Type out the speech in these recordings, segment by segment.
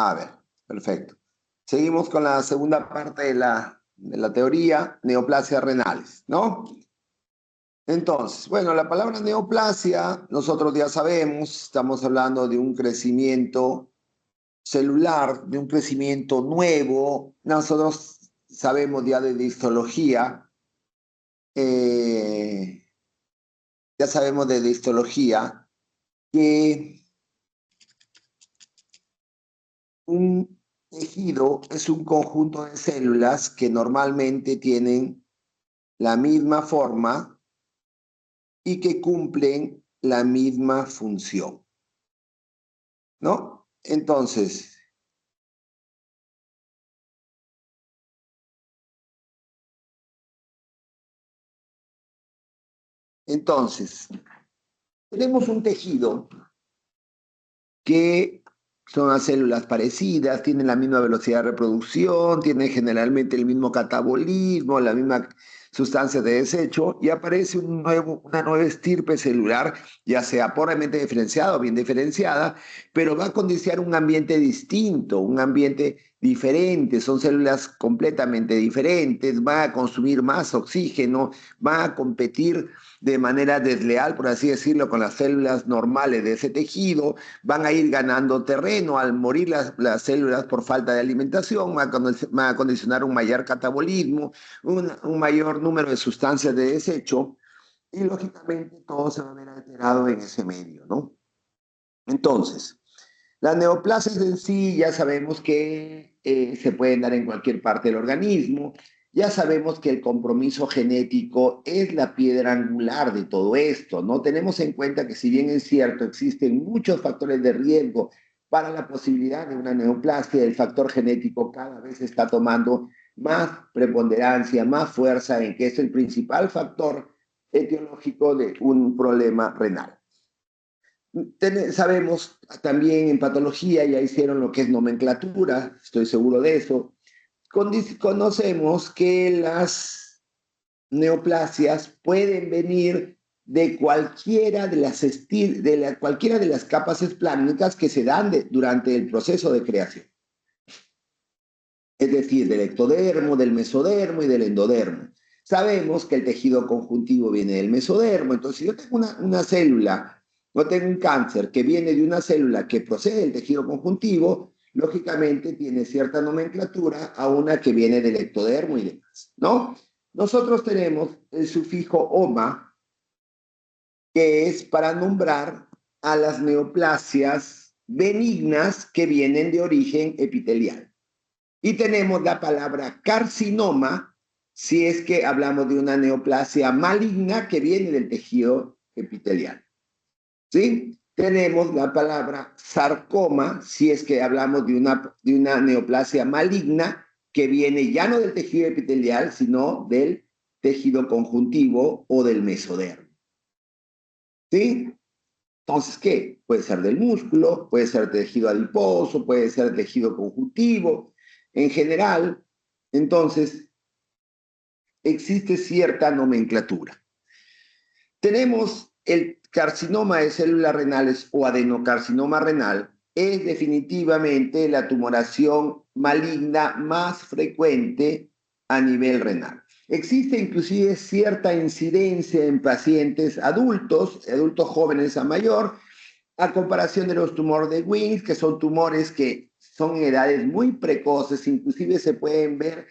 A ver, perfecto. Seguimos con la segunda parte de la teoría, neoplasias renales, ¿no? Entonces, bueno, la palabra neoplasia, nosotros ya sabemos, estamos hablando de un crecimiento celular, de un crecimiento nuevo. Nosotros sabemos ya de histología, eh, ya sabemos de histología que un tejido es un conjunto de células que normalmente tienen la misma forma y que cumplen la misma función, ¿no? Entonces, tenemos un tejido que son las células parecidas, tienen la misma velocidad de reproducción, tienen generalmente el mismo catabolismo, la misma sustancia de desecho, y aparece una nueva estirpe celular, ya sea poramente diferenciada o bien diferenciada, pero va a condicionar un ambiente distinto, un ambiente diferente, son células completamente diferentes, va a consumir más oxígeno, va a competir de manera desleal, por así decirlo, con las células normales de ese tejido, van a ir ganando terreno al morir las células por falta de alimentación, van a condicionar un mayor catabolismo, un mayor número de sustancias de desecho, y lógicamente todo se va a ver alterado en ese medio, ¿no? Entonces, las neoplasias en sí ya sabemos que se pueden dar en cualquier parte del organismo, ya sabemos que el compromiso genético es la piedra angular de todo esto, ¿no? Tenemos en cuenta que si bien es cierto, existen muchos factores de riesgo para la posibilidad de una neoplasia, el factor genético cada vez está tomando más preponderancia, más fuerza en que es el principal factor etiológico de un problema renal. Sabemos también en patología, ya hicieron lo que es nomenclatura, estoy seguro de eso. Conocemos que las neoplasias pueden venir de cualquiera de las capas espláncnicas que se dan durante el proceso de creación. Es decir, del ectodermo, del mesodermo y del endodermo. Sabemos que el tejido conjuntivo viene del mesodermo, entonces si yo tengo una célula, no tengo un cáncer que viene de una célula que procede del tejido conjuntivo, lógicamente tiene cierta nomenclatura a una que viene del ectodermo y demás, ¿no? Nosotros tenemos el sufijo oma, que es para nombrar a las neoplasias benignas que vienen de origen epitelial. Y tenemos la palabra carcinoma, si es que hablamos de una neoplasia maligna que viene del tejido epitelial. ¿Sí? Tenemos la palabra sarcoma, si es que hablamos de una neoplasia maligna que viene ya no del tejido epitelial, sino del tejido conjuntivo o del mesodermo. ¿Sí? Entonces, ¿qué? Puede ser del músculo, puede ser tejido adiposo, puede ser tejido conjuntivo. En general, entonces, existe cierta nomenclatura. Tenemos el carcinoma de células renales o adenocarcinoma renal, es definitivamente la tumoración maligna más frecuente a nivel renal. Existe inclusive cierta incidencia en pacientes adultos jóvenes a mayor, a comparación de los tumores de Wilms, que son tumores que son en edades muy precoces, inclusive se pueden ver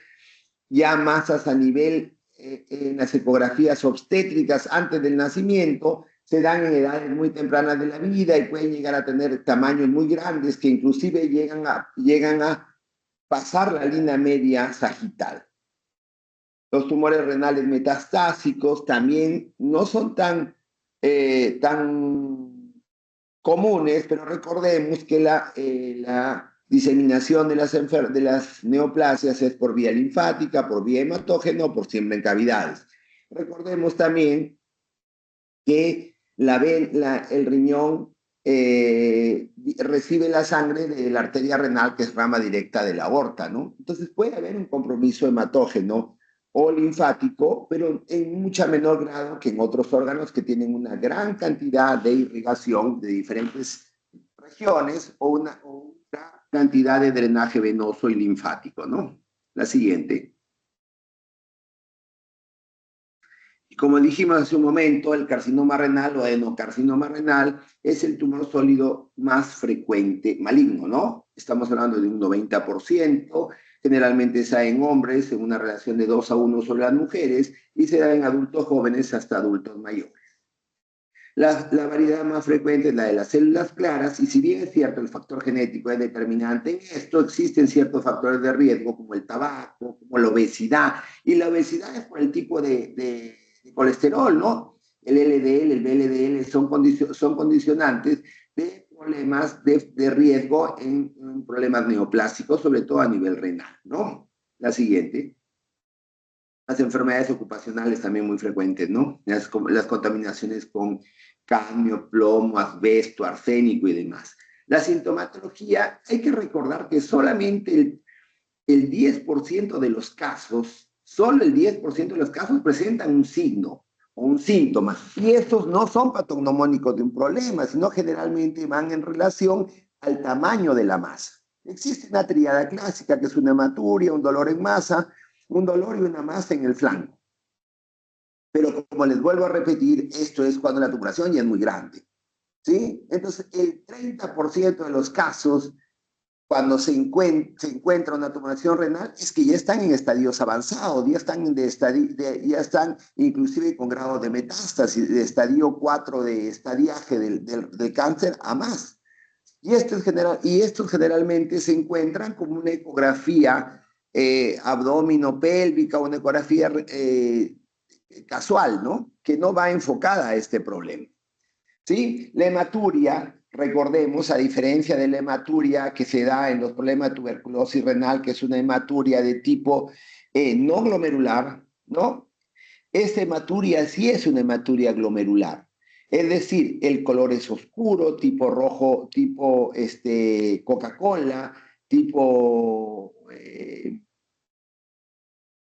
ya masas a nivel en las ecografías obstétricas antes del nacimiento, se dan en edades muy tempranas de la vida y pueden llegar a tener tamaños muy grandes que inclusive llegan a pasar la línea media sagital. Los tumores renales metastásicos también no son tan comunes, pero recordemos que la diseminación de las neoplasias es por vía linfática, por vía hematógena o por siembra en cavidades. Recordemos también que el riñón recibe la sangre de la arteria renal, que es rama directa de la aorta, ¿no? Entonces puede haber un compromiso hematógeno o linfático, pero en mucha menor grado que en otros órganos que tienen una gran cantidad de irrigación de diferentes regiones o una cantidad de drenaje venoso y linfático, ¿no? La siguiente. Y como dijimos hace un momento, el carcinoma renal o adenocarcinoma renal es el tumor sólido más frecuente maligno, ¿no? Estamos hablando de un 90%, generalmente se da en hombres en una relación de 2 a 1 sobre las mujeres y se da en adultos jóvenes hasta adultos mayores. La variedad más frecuente es la de las células claras y si bien es cierto el factor genético es determinante en esto, existen ciertos factores de riesgo como el tabaco, como la obesidad, y la obesidad es por el tipo de colesterol, ¿no? El LDL, el VLDL son condicionantes de problemas de riesgo en problemas neoplásicos, sobre todo a nivel renal, ¿no? La siguiente. Las enfermedades ocupacionales también muy frecuentes, ¿no? Las contaminaciones con cadmio, plomo, asbesto, arsénico y demás. La sintomatología, hay que recordar que solamente el 10% de los casos, solo el 10% de los casos presentan un signo o un síntoma. Y estos no son patognomónicos de un problema, sino generalmente van en relación al tamaño de la masa. Existe una tríada clásica que es una hematuria, un dolor en masa, un dolor y una masa en el flanco. Pero como les vuelvo a repetir, esto es cuando la tumoración ya es muy grande. ¿Sí? Entonces, el 30% de los casos, cuando se encuentra una tumoración renal, es que ya están en estadios avanzados, ya están inclusive con grado de metástasis, de estadio 4 de estadiaje del cáncer a más. Y estos generalmente se encuentran como una ecografía abdominopélvica, una ecografía casual, ¿no? Que no va enfocada a este problema. ¿Sí? La hematuria, recordemos, a diferencia de la hematuria que se da en los problemas de tuberculosis renal, que es una hematuria de tipo no glomerular, ¿no? Esta hematuria sí es una hematuria glomerular. Es decir, el color es oscuro, tipo rojo, tipo Coca-Cola, tipo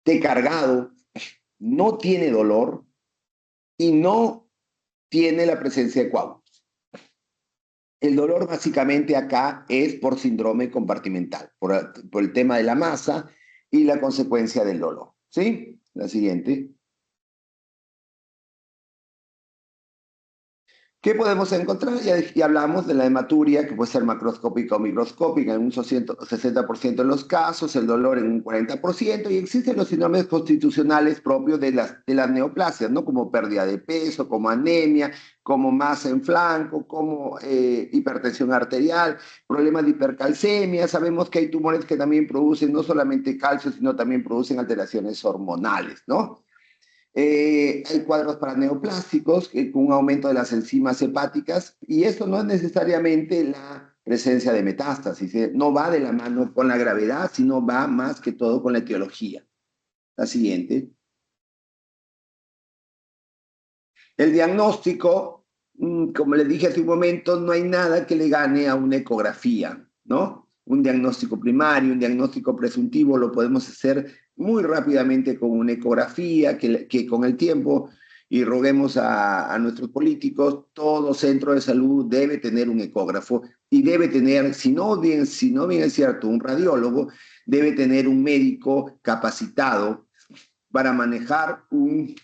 té cargado, no tiene dolor y no tiene la presencia de coágulos. El dolor básicamente acá es por síndrome compartimental, por el tema de la masa y la consecuencia del dolor. ¿Sí? La siguiente. ¿Qué podemos encontrar? Ya hablamos de la hematuria, que puede ser macroscópica o microscópica en un 60% de los casos, el dolor en un 40%, y existen los síndromes constitucionales propios de las neoplasias, ¿no? Como pérdida de peso, como anemia, como masa en flanco, como hipertensión arterial, problemas de hipercalcemia. Sabemos que hay tumores que también producen no solamente calcio, sino también producen alteraciones hormonales, ¿no? Hay cuadros paraneoplásticos con un aumento de las enzimas hepáticas y esto no es necesariamente la presencia de metástasis, no va de la mano con la gravedad, sino va más que todo con la etiología. La siguiente. El diagnóstico, como les dije hace un momento, no hay nada que le gane a una ecografía, ¿no? Un diagnóstico primario, un diagnóstico presuntivo lo podemos hacer muy rápidamente con una ecografía que con el tiempo, y roguemos a nuestros políticos, todo centro de salud debe tener un ecógrafo y debe tener, si no bien es cierto, un radiólogo, debe tener un médico capacitado para manejar un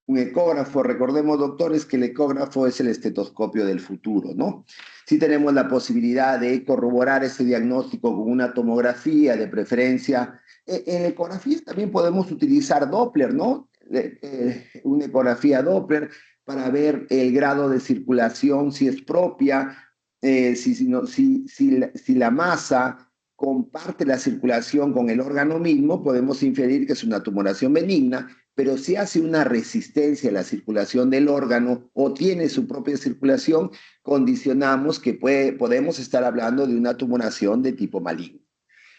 ecógrafo. Recordemos, doctores, que el ecógrafo es el estetoscopio del futuro, ¿no? Si tenemos la posibilidad de corroborar ese diagnóstico con una tomografía, de preferencia. En ecografía también podemos utilizar Doppler, ¿no? Una ecografía Doppler para ver el grado de circulación, si es propia, si la masa comparte la circulación con el órgano mismo, podemos inferir que es una tumoración benigna, pero si hace una resistencia a la circulación del órgano o tiene su propia circulación, condicionamos que podemos estar hablando de una tumoración de tipo maligno.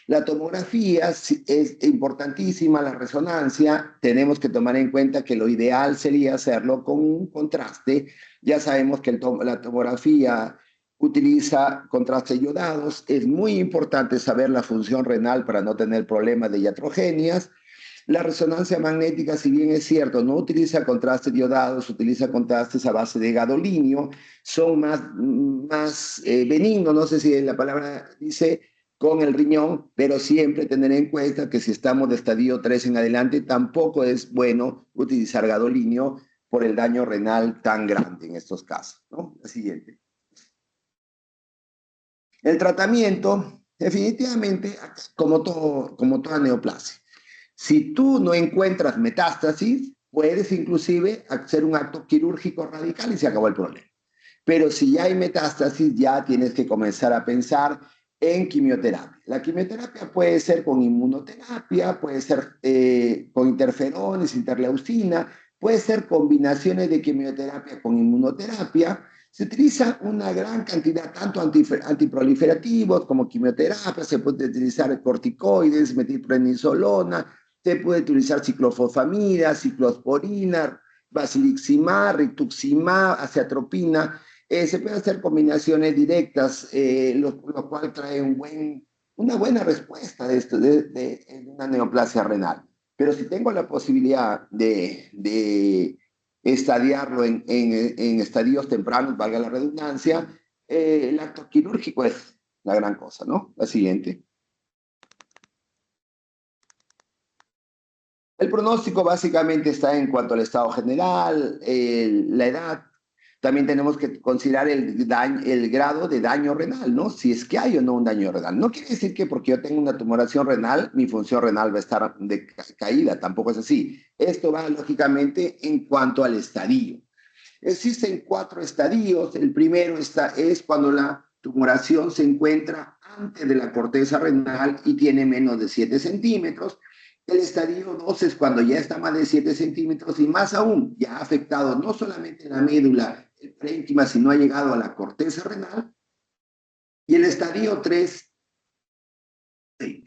La tomografía es importantísima, la resonancia, tenemos que tomar en cuenta que lo ideal sería hacerlo con un contraste. Ya sabemos que la tomografía utiliza contrastes iodados, es muy importante saber la función renal para no tener problemas de iatrogenias. La resonancia magnética, si bien es cierto, no utiliza contrastes diodados, utiliza contrastes a base de gadolinio, son más benignos, no sé si la palabra dice, con el riñón, pero siempre tener en cuenta que si estamos de estadio 3 en adelante, tampoco es bueno utilizar gadolinio por el daño renal tan grande en estos casos, ¿no? La siguiente. El tratamiento, definitivamente, como toda neoplasia. Si tú no encuentras metástasis, puedes inclusive hacer un acto quirúrgico radical y se acabó el problema. Pero si ya hay metástasis, ya tienes que comenzar a pensar en quimioterapia. La quimioterapia puede ser con inmunoterapia, puede ser con interferones, interleucina, puede ser combinaciones de quimioterapia con inmunoterapia. Se utiliza una gran cantidad, tanto antiproliferativos como quimioterapia, se puede utilizar corticoides, metilprednisolona, se puede utilizar ciclofosfamida, ciclosporina, basiliximab, rituximab, aciatropina. Se pueden hacer combinaciones directas, lo cual trae una buena respuesta de una neoplasia renal. Pero si tengo la posibilidad de estadiarlo en estadios tempranos, valga la redundancia, el acto quirúrgico es la gran cosa, ¿no? La siguiente. El pronóstico básicamente está en cuanto al estado general, la edad. También tenemos que considerar el grado de daño renal, ¿no? Si es que hay o no un daño renal. No quiere decir que porque yo tengo una tumoración renal, mi función renal va a estar caída, tampoco es así. Esto va lógicamente en cuanto al estadio. Existen 4 estadios. El primero es cuando la tumoración se encuentra antes de la corteza renal y tiene menos de 7 centímetros. El estadio 2 es cuando ya está más de 7 centímetros y más aún, ya ha afectado no solamente la médula parénquima, sino ha llegado a la corteza renal. Y el estadio 3, sí.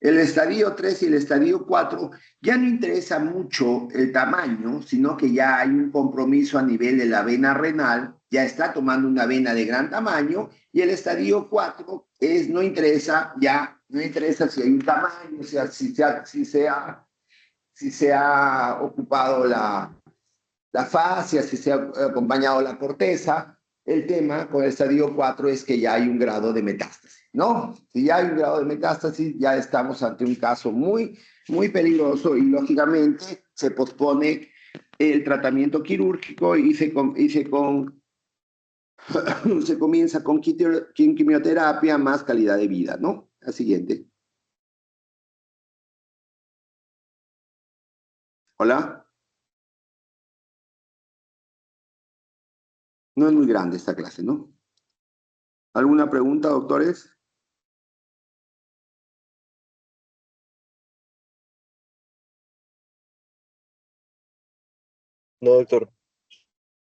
El estadio 3 y el estadio 4 ya no interesa mucho el tamaño, sino que ya hay un compromiso a nivel de la vena renal, ya está tomando una vena de gran tamaño, y el estadio 4 no interesa, ya no interesa si hay un tamaño, si se ha ocupado la fascia, si se ha acompañado la corteza. El tema con el estadio 4 es que ya hay un grado de metástasis, ¿no? Si ya hay un grado de metástasis, ya estamos ante un caso muy peligroso y lógicamente se pospone el tratamiento quirúrgico se comienza con quimioterapia más calidad de vida, ¿no? La siguiente. Hola. No es muy grande esta clase, ¿no? ¿Alguna pregunta, doctores? No, doctor.